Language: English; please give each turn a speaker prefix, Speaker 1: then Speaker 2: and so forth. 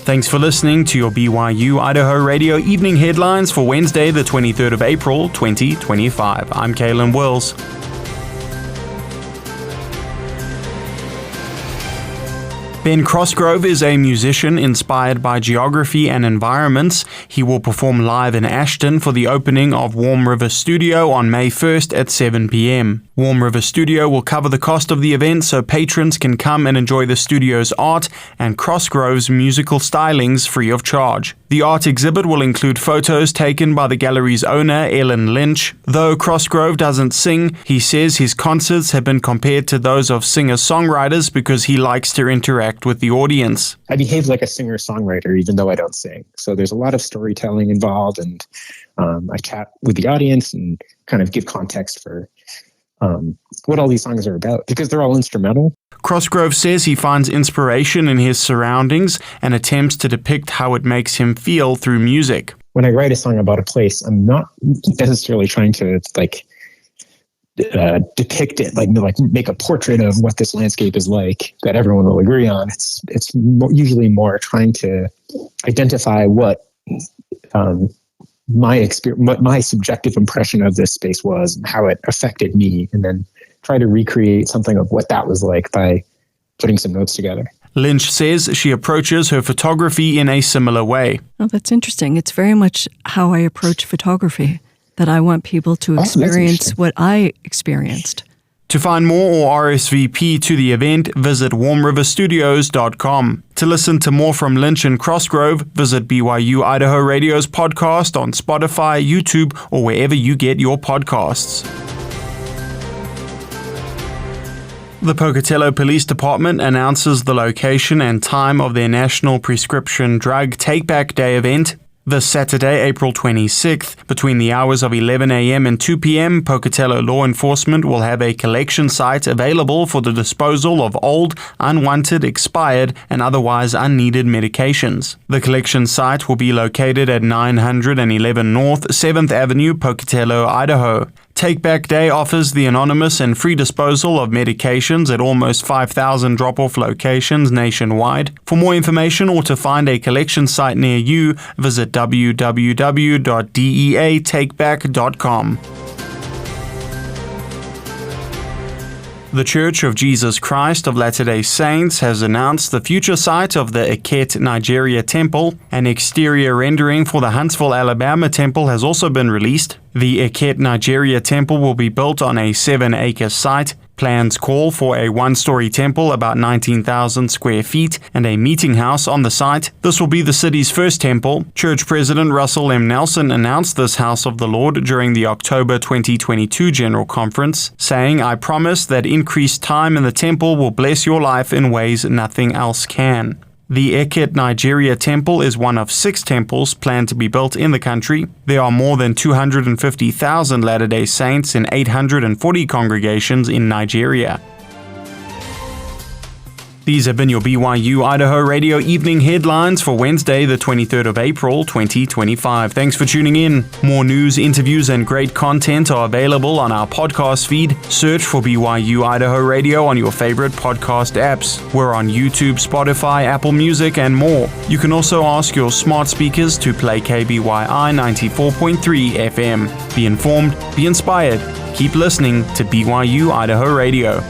Speaker 1: Thanks for listening to your BYU-Idaho Radio Evening Headlines for Wednesday, the 23rd of April, 2025. I'm Kalen Wills. Ben Crosgrove is a musician inspired by geography and environments. He will perform live in Ashton for the opening of Warm River Studio on May 1st at 7 p.m. Warm River Studio will cover the cost of the event so patrons can come and enjoy the studio's art and Crosgrove's musical stylings free of charge. The art exhibit will include photos taken by the gallery's owner, Ellen Lynch. Though Crosgrove doesn't sing, he says his concerts have been compared to those of singer-songwriters because he likes to interact with the audience.
Speaker 2: I behave like a singer-songwriter even though I don't sing. So there's a lot of storytelling involved, and I chat with the audience and kind of give context for what all these songs are about, because they're all instrumental.
Speaker 1: Crosgrove says he finds inspiration in his surroundings and attempts to depict how it makes him feel through music.
Speaker 2: When I write a song about a place, I'm not necessarily trying to depict it, like make a portrait of what this landscape is like that everyone will agree on. It's usually more trying to identify what my subjective impression of this space was and how it affected me, and then try to recreate something of what that was like by putting some notes together.
Speaker 1: Lynch says she approaches her photography in a similar way.
Speaker 3: Oh, that's interesting. It's very much how I approach photography, that I want people to experience what I experienced.
Speaker 1: To find more or RSVP to the event, visit warmriverstudios.com. To listen to more from Lynch and Crosgrove, visit BYU-Idaho Radio's podcast on Spotify, YouTube, or wherever you get your podcasts. The Pocatello Police Department announces the location and time of their National Prescription Drug Take-Back Day event. This Saturday, April 26th, between the hours of 11 a.m. and 2 p.m., Pocatello law enforcement will have a collection site available for the disposal of old, unwanted, expired, and otherwise unneeded medications. The collection site will be located at 911 North 7th Avenue, Pocatello, Idaho. Take Back Day offers the anonymous and free disposal of medications at almost 5,000 drop-off locations nationwide. For more information or to find a collection site near you, visit www.deatakeback.com. The Church of Jesus Christ of Latter-day Saints has announced the future site of the Eket Nigeria Temple. An exterior rendering for the Huntsville, Alabama temple has also been released. The Eket Nigeria Temple will be built on a 7-acre site. Plans call for a one-story temple about 19,000 square feet and a meeting house on the site. This will be the city's first temple. Church President Russell M. Nelson announced this House of the Lord during the October 2022 General Conference, saying, "I promise that increased time in the temple will bless your life in ways nothing else can." The Eket Nigeria Temple is one of 6 temples planned to be built in the country. There are more than 250,000 Latter-day Saints in 840 congregations in Nigeria. These have been your BYU-Idaho Radio Evening Headlines for Wednesday, the 23rd of April, 2025. Thanks for tuning in. More news, interviews, and great content are available on our podcast feed. Search for BYU-Idaho Radio on your favorite podcast apps. We're on YouTube, Spotify, Apple Music, and more. You can also ask your smart speakers to play KBYI 94.3 FM. Be informed, be inspired. Keep listening to BYU-Idaho Radio.